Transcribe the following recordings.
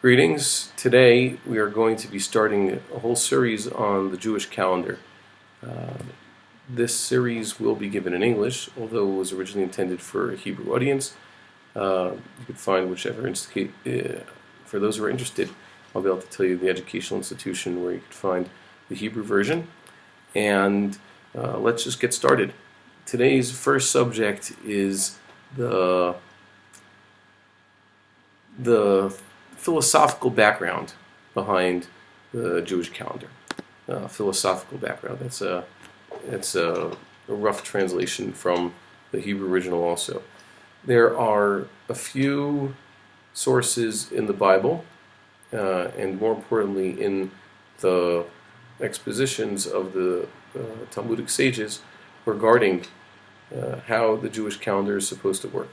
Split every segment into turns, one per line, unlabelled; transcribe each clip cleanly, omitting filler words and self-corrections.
Greetings. Today we are going to be starting a whole series on the Jewish calendar. This series will be given in English, although it was originally intended for a Hebrew audience. You can find whichever for those who are interested, I'll be able to tell you the educational institution where you can find the Hebrew version. And let's just get started. Today's first subject is the philosophical background behind the Jewish calendar. Philosophical background. That's a rough translation from the Hebrew original also. There are a few sources in the Bible, and more importantly in the expositions of the Talmudic sages regarding how the Jewish calendar is supposed to work.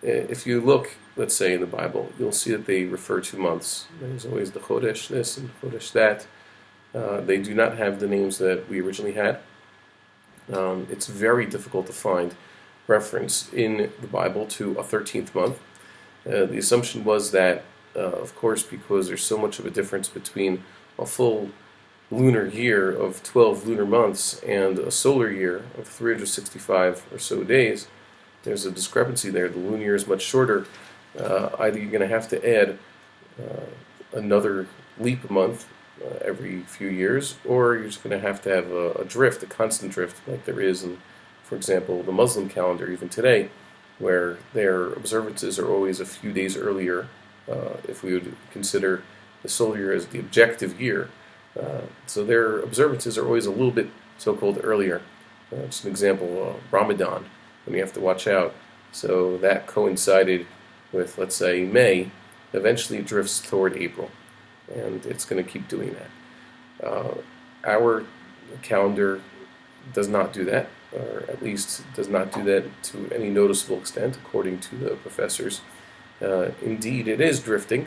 If you look, let's say, in the Bible, you'll see that they refer to months. There's always the Chodesh this and Chodesh that. They do not have the names that we originally had. It's very difficult to find reference in the Bible to a 13th month. The assumption was that, of course, because there's so much of a difference between a full lunar year of 12 lunar months and a solar year of 365 or so days, there's a discrepancy there. The lunar year is much shorter. Either you're going to have to add another leap month every few years, or you're just going to have a drift, a constant drift, like there is in, for example, the Muslim calendar even today, where their observances are always a few days earlier, if we would consider the solar year as the objective year. So their observances are always a little bit so-called earlier. Just an example, Ramadan, when you have to watch out. So that coincided with, let's say, May. Eventually it drifts toward April, and it's going to keep doing that. Our calendar does not do that, or at least does not do that to any noticeable extent, according to the professors. Indeed, it is drifting.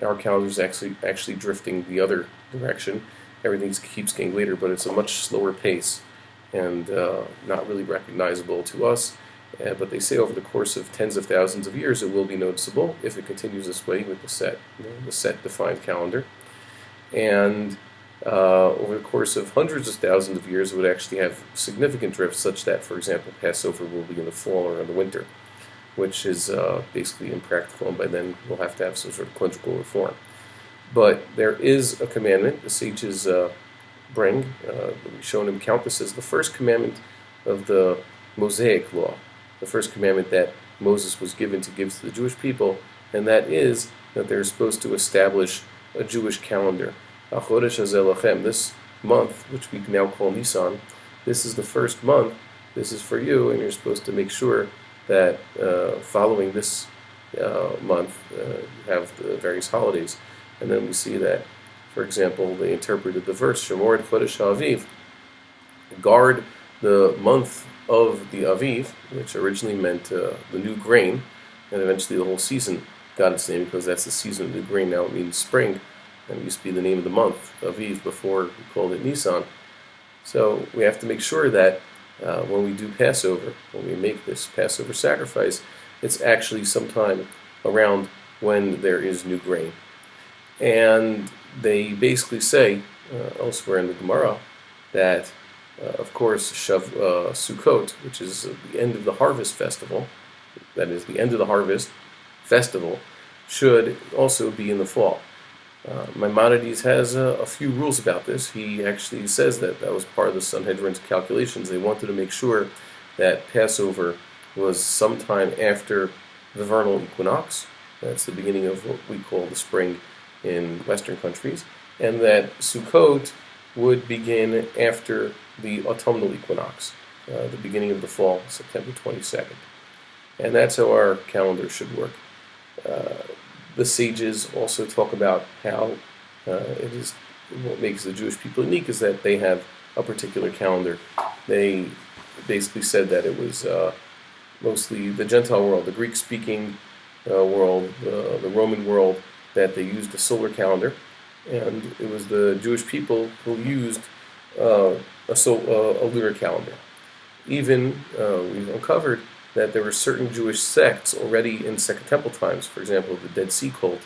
Our calendar is actually drifting the other direction. Everything keeps getting later, but it's a much slower pace and not really recognizable to us. But they say over the course of tens of thousands of years it will be noticeable if it continues this way with the set defined calendar. And over the course of hundreds of thousands of years it would actually have significant drifts, such that, for example, Passover will be in the fall or in the winter, which is basically impractical, and by then we'll have to have some sort of calendrical reform. But there is a commandment the sages bring. We show in count this as the first commandment of the Mosaic law, the first commandment that Moses was given to give to the Jewish people, and that is that they're supposed to establish a Jewish calendar. Chodesh hazeh lachem, this month, which we now call Nisan, this is the first month, this is for you, and you're supposed to make sure that following this month you have the various holidays. And then we see that, for example, they interpreted the verse, Shemor et Chodesh HaAviv, guard the month of the Aviv, which originally meant the new grain, and eventually the whole season got its name because that's the season of new grain. Now it means spring, and it used to be the name of the month, Aviv, before we called it Nisan. So we have to make sure that when we do Passover, when we make this Passover sacrifice, it's actually sometime around when there is new grain. And they basically say, elsewhere in the Gemara, that of course, Sukkot, which is the end of the harvest festival, that is the end of the harvest festival, should also be in the fall. Maimonides has a few rules about this. He actually says that was part of the Sanhedrin's calculations. They wanted to make sure that Passover was sometime after the vernal equinox. That's the beginning of what we call the spring in Western countries, and that Sukkot would begin after the autumnal equinox, the beginning of the fall, September 22nd. And that's how our calendar should work. The sages also talk about how it is what makes the Jewish people unique is that they have a particular calendar. They basically said that it was mostly the Gentile world, the Greek-speaking world, the Roman world, that they used the solar calendar, and it was the Jewish people who used a lunar calendar. Even we've uncovered that there were certain Jewish sects already in Second Temple times, for example, the Dead Sea cult,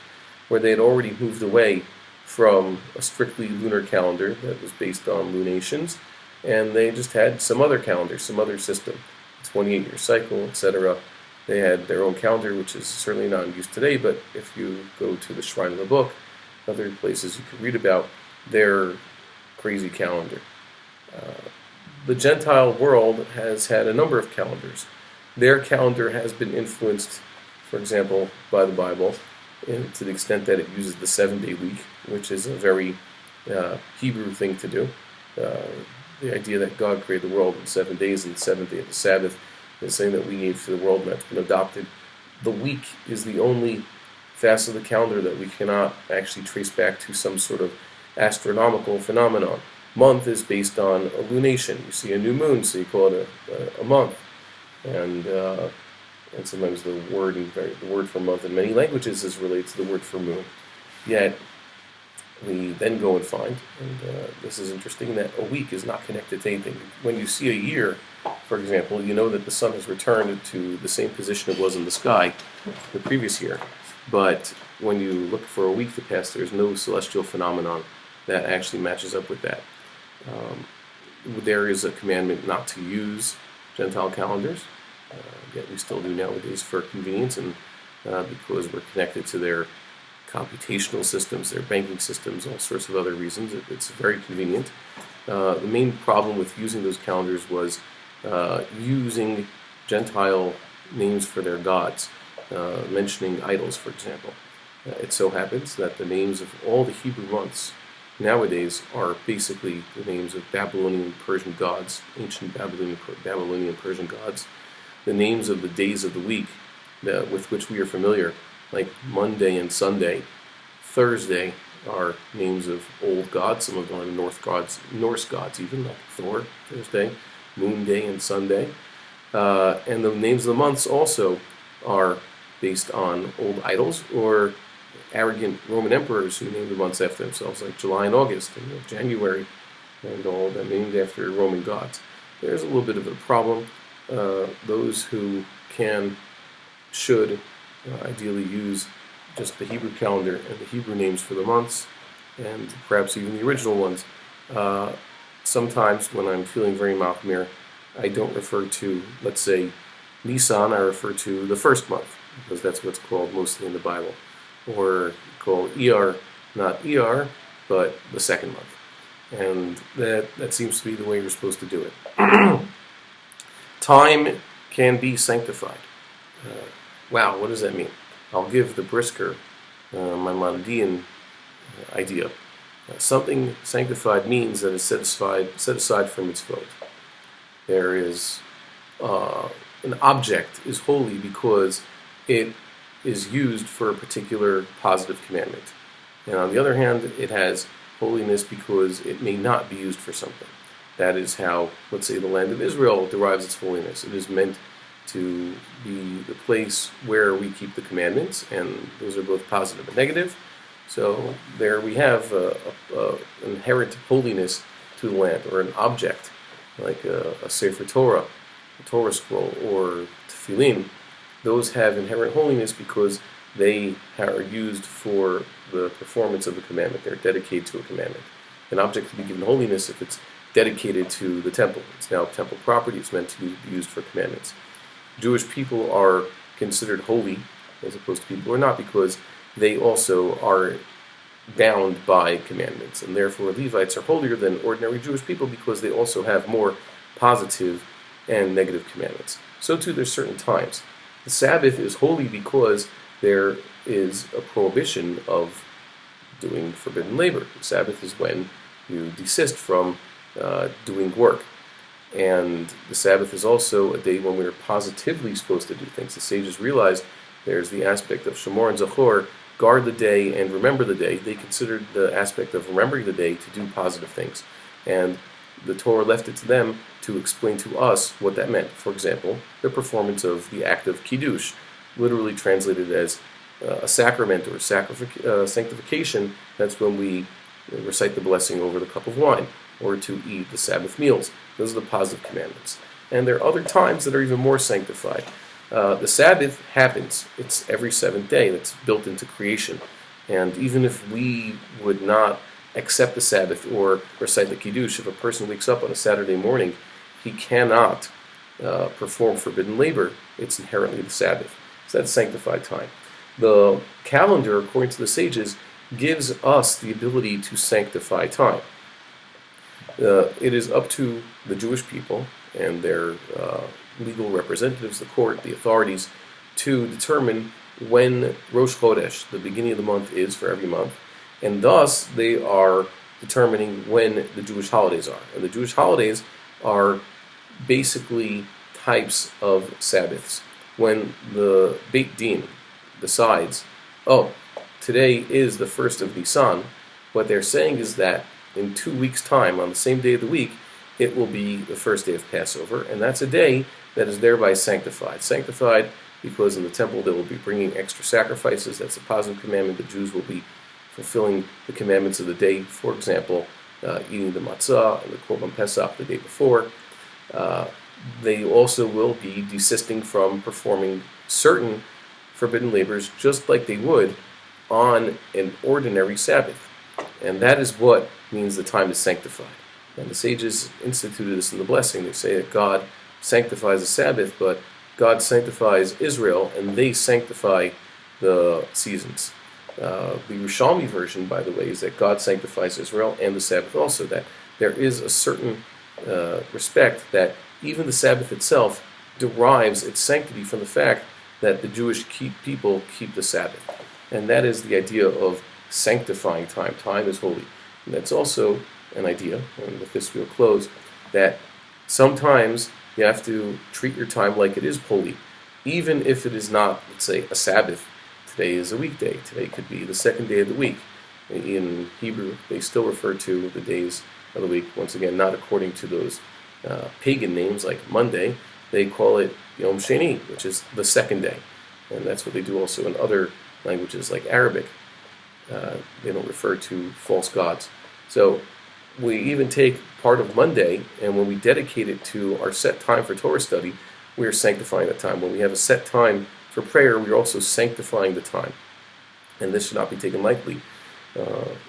where they had already moved away from a strictly lunar calendar that was based on lunations, and they just had some other calendar, some other system, 28-year cycle, etc. They had their own calendar, which is certainly not in use today, but if you go to the Shrine of the Book, other places you can read about their crazy calendar. The Gentile world has had a number of calendars. Their calendar has been influenced, for example, by the Bible, and to the extent that it uses the 7-day week, which is a very Hebrew thing to do. The idea that God created the world in 7 days, and the seventh day of the Sabbath is something that we gave to the world, and that's been adopted. The week is the only facet of the calendar that we cannot actually trace back to some sort of astronomical phenomenon. Month is based on a lunation. You see a new moon, so you call it a month. And sometimes the word for month in many languages is related to the word for moon. Yet we then go and find, and this is interesting, that a week is not connected to anything. When you see a year, for example, you know that the sun has returned to the same position it was in the sky the previous year. But when you look for a week to pass, there's no celestial phenomenon that actually matches up with that. There is a commandment not to use Gentile calendars, yet we still do nowadays for convenience and because we're connected to their computational systems, their banking systems, all sorts of other reasons. It's very convenient. The main problem with using those calendars was using Gentile names for their gods, mentioning idols, for example. It so happens that the names of all the Hebrew months nowadays are basically the names of Babylonian Persian gods, ancient Babylonian Persian gods. The names of the days of the week with which we are familiar, like Monday and Sunday. Thursday are names of old gods, some of them are Norse gods even, like Thor, Thursday, Moon Day and Sunday. And the names of the months also are based on old idols or arrogant Roman emperors who named the months after themselves, like July and August and January, and all of them named after Roman gods. There's a little bit of a problem. Those who should ideally use just the Hebrew calendar and the Hebrew names for the months, and perhaps even the original ones. Sometimes when I'm feeling very Machmir, I don't refer to, let's say, Nisan, I refer to the first month, because that's what's called mostly in the Bible. Or call Iyar, not Iyar, but the second month. And that seems to be the way you're supposed to do it. Time can be sanctified. Wow, what does that mean? I'll give the Brisker Maimonidean idea. Something sanctified means that it's set aside from its vote. There is an object is holy because it is used for a particular positive commandment. And on the other hand, it has holiness because it may not be used for something. That is how, let's say, the land of Israel derives its holiness. It is meant to be the place where we keep the commandments, and those are both positive and negative. So there we have an inherent holiness to the land, or an object, like a Sefer Torah, a Torah scroll, or tefillin. Those have inherent holiness because they are used for the performance of a commandment. They're dedicated to a commandment. An object can be given holiness if it's dedicated to the temple. It's now temple property. It's meant to be used for commandments. Jewish people are considered holy, as opposed to people who are not, because they also are bound by commandments. And therefore, Levites are holier than ordinary Jewish people because they also have more positive and negative commandments. So too, there's certain times. The Sabbath is holy because there is a prohibition of doing forbidden labor. The Sabbath is when you desist from doing work. And the Sabbath is also a day when we are positively supposed to do things. The sages realized there's the aspect of Shemor and Zachor, guard the day and remember the day. They considered the aspect of remembering the day to do positive things. And the Torah left it to them to explain to us what that meant. For example, the performance of the act of Kiddush, literally translated as a sacrament or sanctification. That's when we recite the blessing over the cup of wine, or to eat the Sabbath meals. Those are the positive commandments. And there are other times that are even more sanctified. The Sabbath happens. It's every seventh day. That's built into creation. And even if we would not accept the Sabbath or recite the Kiddush, if a person wakes up on a Saturday morning, he cannot perform forbidden labor. It's inherently the Sabbath. So that's sanctified time. The calendar, according to the sages, gives us the ability to sanctify time. It is up to the Jewish people and their legal representatives, the court, the authorities, to determine when Rosh Chodesh, the beginning of the month, is for every month, and thus they are determining when the Jewish holidays are. And the Jewish holidays are basically types of Sabbaths. When the Beit Din decides, oh, today is the first of Nisan, what they're saying is that in 2 weeks' time, on the same day of the week, it will be the first day of Passover, and that's a day that is thereby sanctified. Sanctified because in the temple they will be bringing extra sacrifices. That's a positive commandment. The Jews will be fulfilling the commandments of the day, for example, eating the matzah and the Korban Pesach the day before. They also will be desisting from performing certain forbidden labors just like they would on an ordinary Sabbath. And that is what means the time is sanctified. And the sages instituted this in the blessing. They say that God sanctifies the Sabbath, but God sanctifies Israel, and they sanctify the seasons. The Yerushalmi version, by the way, is that God sanctifies Israel and the Sabbath also, that there is a certain respect that even the Sabbath itself derives its sanctity from the fact that the Jewish people keep the Sabbath. And that is the idea of sanctifying time. Time is holy. And that's also an idea, and with this we'll close, that sometimes you have to treat your time like it is holy, even if it is not, let's say, a Sabbath. Today is a weekday. Today could be the second day of the week. In Hebrew, they still refer to the days of the week, once again, not according to those pagan names like Monday. They call it Yom Sheni, which is the second day. And that's what they do also in other languages like Arabic. They don't refer to false gods. So we even take part of Monday, and when we dedicate it to our set time for Torah study, we are sanctifying that time. When we have a set time for prayer, we are also sanctifying the time. And this should not be taken lightly.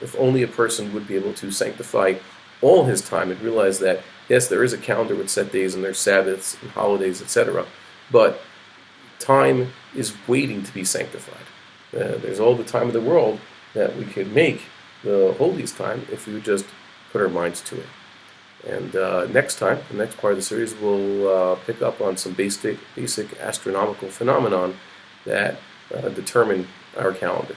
If only a person would be able to sanctify all his time and realize that, yes, there is a calendar with set days and there's Sabbaths and holidays, etc., but time is waiting to be sanctified. There's all the time in the world that we could make the holiest time if we would just put our minds to it. And next time, the next part of the series, we'll pick up on some basic astronomical phenomenon that determine our calendar.